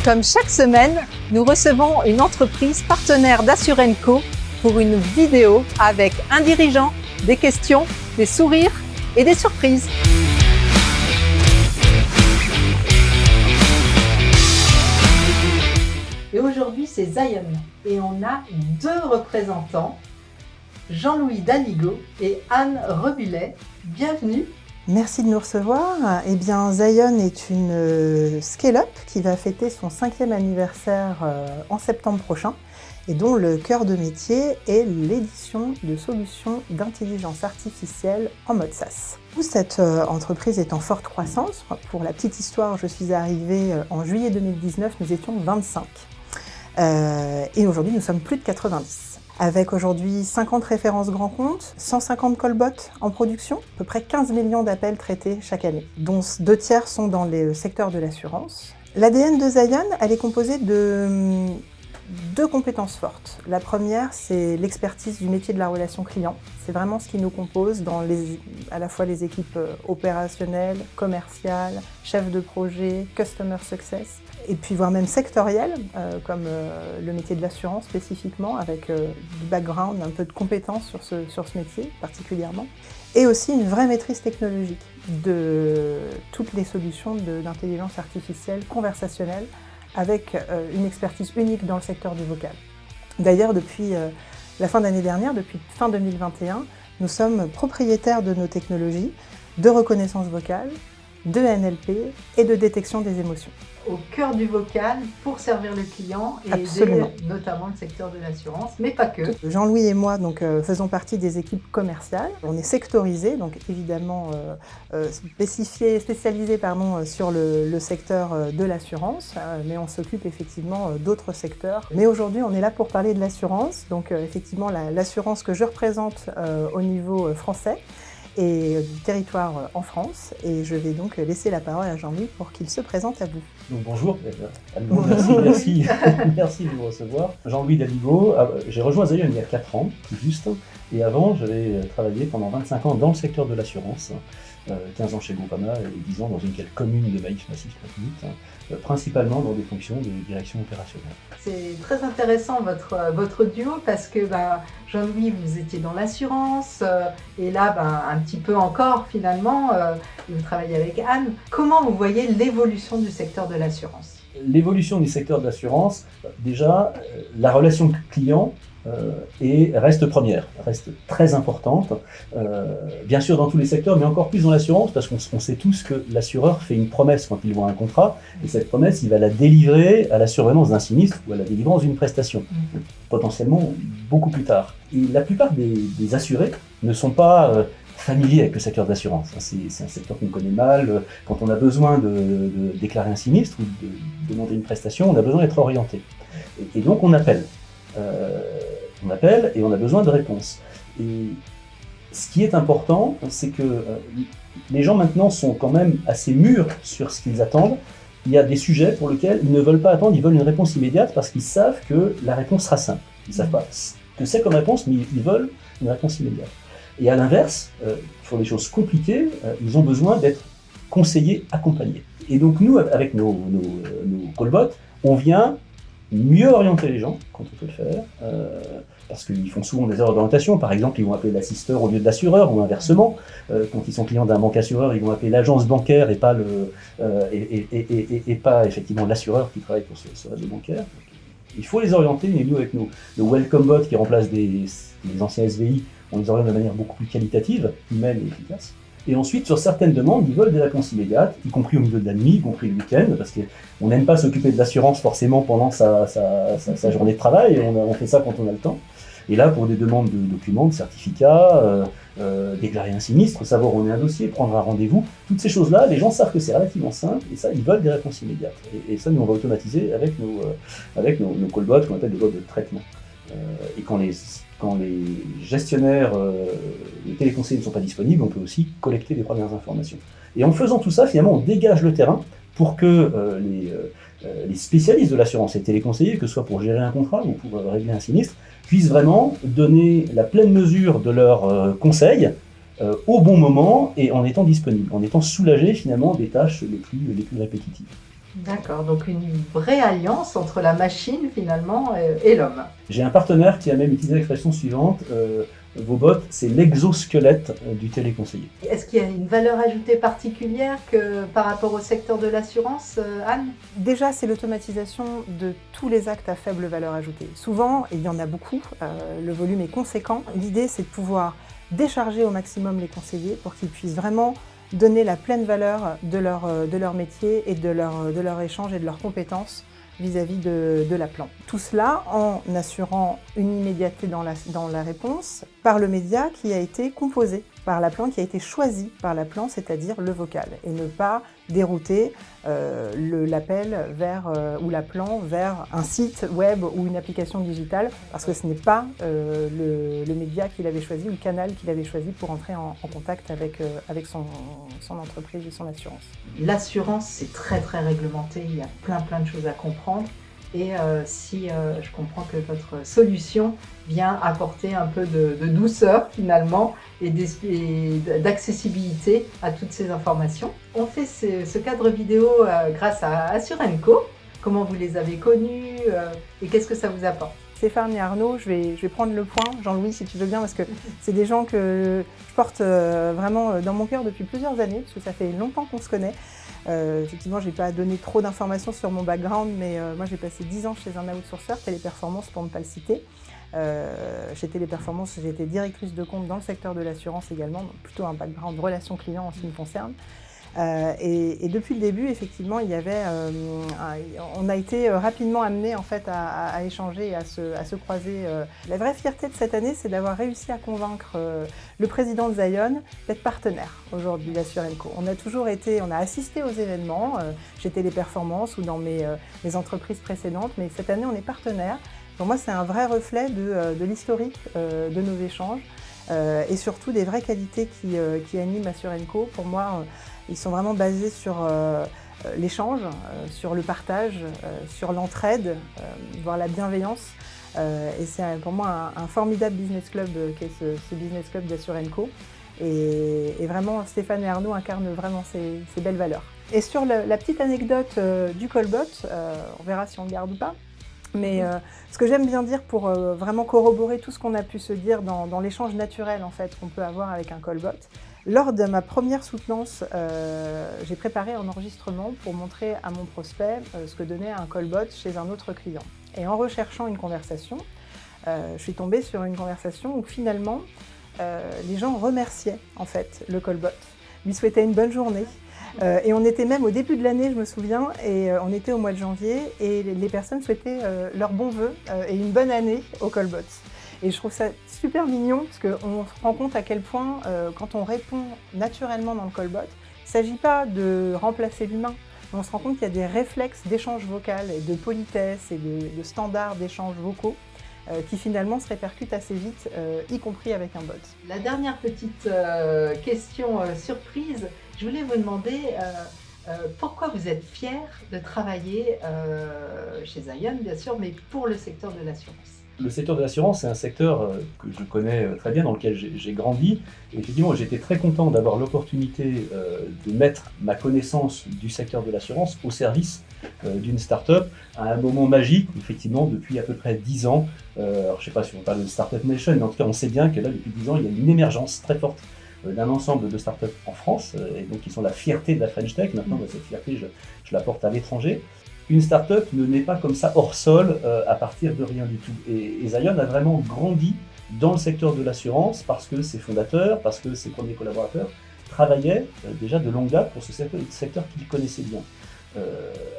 Comme chaque semaine, nous recevons une entreprise partenaire d'Assurenco pour une vidéo avec un dirigeant, des questions, des sourires et des surprises. Et aujourd'hui, c'est Zion et on a deux représentants, Jean-Louis Daligo et Anne Rebulet. Bienvenue. Merci de nous recevoir. Eh bien, Zion est une scale-up qui va fêter son 5e anniversaire en septembre prochain et dont le cœur de métier est l'édition de solutions d'intelligence artificielle en mode SaaS. Cette entreprise est en forte croissance. Pour la petite histoire, je suis arrivée en juillet 2019, nous étions 25. Et aujourd'hui, nous sommes plus de 90. Avec aujourd'hui 50 références grands comptes, 150 callbots en production, à peu près 15 millions d'appels traités chaque année, dont 2 tiers sont dans le secteur de l'assurance. L'ADN de Zion, elle est composée de 2 compétences fortes. La première, c'est l'expertise du métier de la relation client. C'est vraiment ce qui nous compose dans à la fois les équipes opérationnelles, commerciales, chefs de projet, customer success, et puis voire même sectorielles, comme le métier de l'assurance spécifiquement, avec du background, un peu de compétences sur ce métier particulièrement, et aussi une vraie maîtrise technologique de toutes les solutions d'intelligence artificielle conversationnelle, avec une expertise unique dans le secteur du vocal. D'ailleurs, depuis la fin d'année dernière, depuis fin 2021, nous sommes propriétaires de nos technologies de reconnaissance vocale, de NLP et de détection des émotions. Au cœur du vocal pour servir le client et Absolument. aider notamment le secteur de l'assurance, mais pas que. Jean-Louis et moi faisons partie des équipes commerciales. On est sectorisés, donc évidemment spécialisés sur le secteur de l'assurance, mais on s'occupe effectivement d'autres secteurs. Mais aujourd'hui, on est là pour parler de l'assurance, donc effectivement l'assurance que je représente au niveau français et du territoire en France. Et je vais donc laisser la parole à Jean-Louis pour qu'il se présente à vous. Donc, bonjour, merci de nous recevoir. Jean-Louis Daligo, j'ai rejoint Zion il y a 4 ans, tout juste, et avant j'avais travaillé pendant 25 ans dans le secteur de l'assurance, 15 ans chez Groupama et 10 ans dans une commune de Baïf Massif, principalement dans des fonctions de direction opérationnelle. C'est très intéressant votre duo parce que Jean-Louis, vous étiez dans l'assurance et là un petit peu encore finalement, vous travaillez avec Anne. Comment vous voyez l'évolution du secteur de l'assurance ? L'évolution du secteur de l'assurance, déjà la relation client reste première, reste très importante, bien sûr dans tous les secteurs, mais encore plus dans l'assurance, parce qu'on sait tous que l'assureur fait une promesse quand il voit un contrat, et cette promesse, il va la délivrer à la survenance d'un sinistre ou à la délivrance d'une prestation, potentiellement beaucoup plus tard. Et la plupart des assurés ne sont pas familiers avec le secteur de l'assurance. C'est un secteur qu'on connaît mal. Quand on a besoin de déclarer un sinistre ou de demander une prestation, on a besoin d'être orienté. Et donc on appelle. Et on a besoin de réponses. Et ce qui est important, c'est que les gens maintenant sont quand même assez mûrs sur ce qu'ils attendent. Il y a des sujets pour lesquels ils ne veulent pas attendre, ils veulent une réponse immédiate parce qu'ils savent que la réponse sera simple. Ils ne savent pas ce que c'est comme réponse, mais ils veulent une réponse immédiate. Et à l'inverse, pour des choses compliquées, ils ont besoin d'être conseillés, accompagnés. Et donc nous, avec nos callbots, on vient mieux orienter les gens quand on peut le faire, parce qu'ils font souvent des erreurs d'orientation. Par exemple, ils vont appeler l'assisteur au lieu de l'assureur, ou inversement. Quand ils sont clients d'un banque assureur, ils vont appeler l'agence bancaire et pas effectivement l'assureur qui travaille pour ce réseau bancaire. Il faut les orienter, et nous, avec le Welcome Bot qui remplace les anciens SVI, on les oriente de manière beaucoup plus qualitative, humaine et efficace. Et ensuite, sur certaines demandes, ils veulent des réponses immédiates, y compris au milieu de la nuit, y compris le week-end, parce qu'on n'aime pas s'occuper de l'assurance forcément pendant sa journée de travail, on fait ça quand on a le temps. Et là, pour des demandes de documents, de certificats, déclarer un sinistre, savoir où on est un dossier, prendre un rendez-vous, toutes ces choses-là, les gens savent que c'est relativement simple, et ça, ils veulent des réponses immédiates. Et ça, nous, on va automatiser avec nos callbots, qu'on appelle des bots de traitement. Et quand les gestionnaires, les téléconseillers ne sont pas disponibles, on peut aussi collecter des premières informations. Et en faisant tout ça, finalement, on dégage le terrain pour que les spécialistes de l'assurance, les téléconseillers, que ce soit pour gérer un contrat ou pour régler un sinistre, puissent vraiment donner la pleine mesure de leurs conseils au bon moment et en étant disponibles, en étant soulagés finalement des tâches les plus répétitives. D'accord, donc une vraie alliance entre la machine finalement et l'homme. J'ai un partenaire qui a même utilisé l'expression suivante, vos bots, c'est l'exosquelette du téléconseiller. Est-ce qu'il y a une valeur ajoutée particulière par rapport au secteur de l'assurance, Anne? Déjà, c'est l'automatisation de tous les actes à faible valeur ajoutée. Souvent, et il y en a beaucoup, le volume est conséquent. L'idée, c'est de pouvoir décharger au maximum les conseillers pour qu'ils puissent vraiment donner la pleine valeur de leur métier et de leur échange et de leurs compétences vis-à-vis de l'appelant. Tout cela en assurant une immédiateté dans la réponse par le média qui a été composé par l'appelant, qui a été choisi par l'appelant, c'est-à-dire le vocal, et ne pas dérouter l'appel ou l'appelant vers un site web ou une application digitale, parce que ce n'est pas le média qu'il avait choisi ou le canal qu'il avait choisi pour entrer en contact avec son entreprise et son assurance. L'assurance, c'est très très réglementé, il y a plein de choses à comprendre. Et si je comprends que votre solution vient apporter un peu de douceur finalement et d'accessibilité à toutes ces informations. On fait ce cadre vidéo grâce à Assurenco. Comment vous les avez connus et qu'est-ce que ça vous apporte? Stéphane et Arnaud, je vais prendre le point. Jean-Louis, si tu veux bien, parce que c'est des gens que je porte vraiment dans mon cœur depuis plusieurs années, parce que ça fait longtemps qu'on se connaît. Effectivement, je n'ai pas donné trop d'informations sur mon background, mais moi j'ai passé 10 ans chez un outsourceur, Téléperformance pour ne pas le citer. Chez Téléperformance, j'ai été directrice de compte dans le secteur de l'assurance également, donc plutôt un background relation client en ce qui me concerne. Et depuis le début, effectivement, on a été rapidement amenés en fait à échanger et à se croiser. La vraie fierté de cette année, c'est d'avoir réussi à convaincre le président de Zion d'être partenaire aujourd'hui d'Assurenco. On a assisté aux événements chez Téléperformance ou dans mes entreprises précédentes, mais cette année, on est partenaire. Pour moi, c'est un vrai reflet de l'historique de nos échanges et surtout des vraies qualités qui animent Assurenco. Pour moi, ils sont vraiment basés sur l'échange, sur le partage, sur l'entraide, voire la bienveillance. Et c'est pour moi un formidable business club qu'est ce business club d'Assurenco. Et vraiment, Stéphane et Arnaud incarnent vraiment ces belles valeurs. Et sur la petite anecdote du callbot, on verra si on le garde ou pas. Mais ce que j'aime bien dire pour vraiment corroborer tout ce qu'on a pu se dire dans l'échange naturel en fait, qu'on peut avoir avec un callbot, lors de ma première soutenance, j'ai préparé un enregistrement pour montrer à mon prospect ce que donnait un callbot chez un autre client. Et en recherchant une conversation, je suis tombée sur une conversation où finalement les gens remerciaient en fait le callbot, lui souhaitaient une bonne journée. Et on était même au début de l'année, je me souviens, et on était au mois de janvier, et les personnes souhaitaient leurs bons vœux et une bonne année au callbot. Et je trouve ça super mignon, parce qu'on se rend compte à quel point, quand on répond naturellement dans le callbot, il ne s'agit pas de remplacer l'humain, mais on se rend compte qu'il y a des réflexes d'échange vocal, et de politesse et de standards d'échange vocaux, qui finalement se répercutent assez vite, y compris avec un bot. La dernière petite question surprise, je voulais vous demander pourquoi vous êtes fier de travailler chez Zion, bien sûr, mais pour le secteur de l'assurance. Le secteur de l'assurance, c'est un secteur que je connais très bien, dans lequel j'ai grandi. Et effectivement, j'étais très content d'avoir l'opportunité de mettre ma connaissance du secteur de l'assurance au service d'une start-up à un moment magique, effectivement, depuis à peu près 10 ans. Alors, je ne sais pas si on parle de Startup Nation, mais en tout cas, on sait bien que là, depuis 10 ans, il y a une émergence très forte d'un ensemble de startups en France, et donc qui sont la fierté de la French Tech. Maintenant, cette fierté, je la porte à l'étranger. Une startup ne naît pas comme ça hors sol à partir de rien du tout. Et Zion a vraiment grandi dans le secteur de l'assurance parce que ses fondateurs, parce que ses premiers collaborateurs travaillaient déjà de longue date pour ce secteur qu'ils connaissaient bien.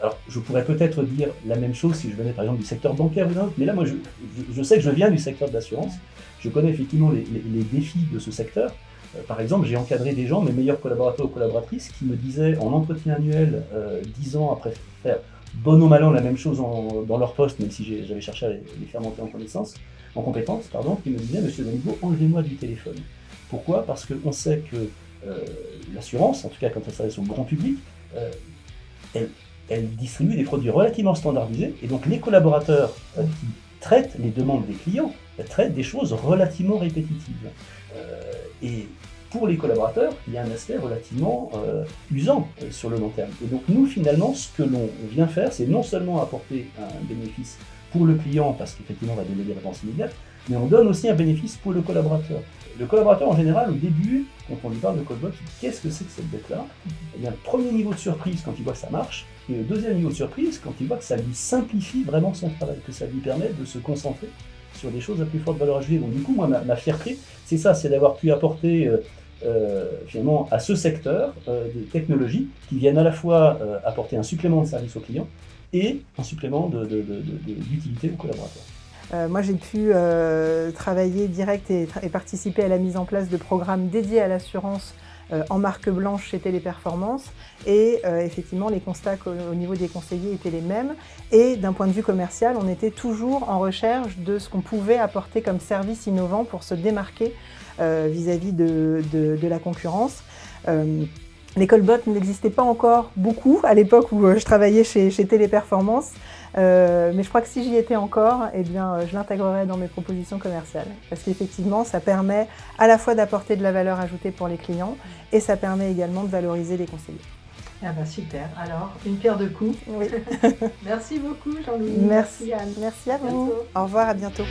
Alors, je pourrais peut-être dire la même chose si je venais par exemple du secteur bancaire ou d'un autre, mais là, moi, je sais que je viens du secteur de l'assurance. Je connais effectivement les défis de ce secteur. Par exemple, j'ai encadré des gens, mes meilleurs collaborateurs ou collaboratrices, qui me disaient en entretien annuel, 10 ans après faire bon ou mal an la même chose dans leur poste, même si j'avais cherché à les faire monter en compétences, qui me disaient « Monsieur Danibo, enlevez-moi du téléphone ». Pourquoi ? Parce qu'on sait que l'assurance, en tout cas quand elle s'adresse au grand public, elle distribue des produits relativement standardisés, et donc les collaborateurs qui traitent les demandes des clients traitent des choses relativement répétitives. Et pour les collaborateurs, il y a un aspect relativement usant sur le long terme. Et donc nous, finalement, ce que l'on vient faire, c'est non seulement apporter un bénéfice pour le client, parce qu'effectivement, on va donner des réponses immédiates, mais on donne aussi un bénéfice pour le collaborateur. Le collaborateur, en général, au début, quand on lui parle de CodeBot, il dit « qu'est-ce que c'est que cette bête-là » Eh bien, le premier niveau de surprise, quand il voit que ça marche, et le deuxième niveau de surprise, quand il voit que ça lui simplifie vraiment son travail, que ça lui permet de se concentrer sur des choses à plus forte valeur ajoutée. Donc du coup, moi, ma fierté, c'est ça, c'est d'avoir pu apporter finalement à ce secteur des technologies qui viennent à la fois apporter un supplément de service aux clients et un supplément d'utilité aux collaborateurs. Moi, j'ai pu travailler direct et participer à la mise en place de programmes dédiés à l'assurance en marque blanche chez Téléperformance. Et effectivement, les constats au niveau des conseillers étaient les mêmes. Et d'un point de vue commercial, on était toujours en recherche de ce qu'on pouvait apporter comme service innovant pour se démarquer vis-à-vis de la concurrence. Les callbots n'existaient pas encore beaucoup à l'époque où je travaillais chez Téléperformance, mais je crois que si j'y étais encore, eh bien, je l'intégrerais dans mes propositions commerciales. Parce qu'effectivement, ça permet à la fois d'apporter de la valeur ajoutée pour les clients et ça permet également de valoriser les conseillers. Ah bah super, alors une pierre deux coups. Oui. Merci beaucoup Jean-Louis. Merci Anne. Merci à vous. Bientôt. Au revoir, à bientôt.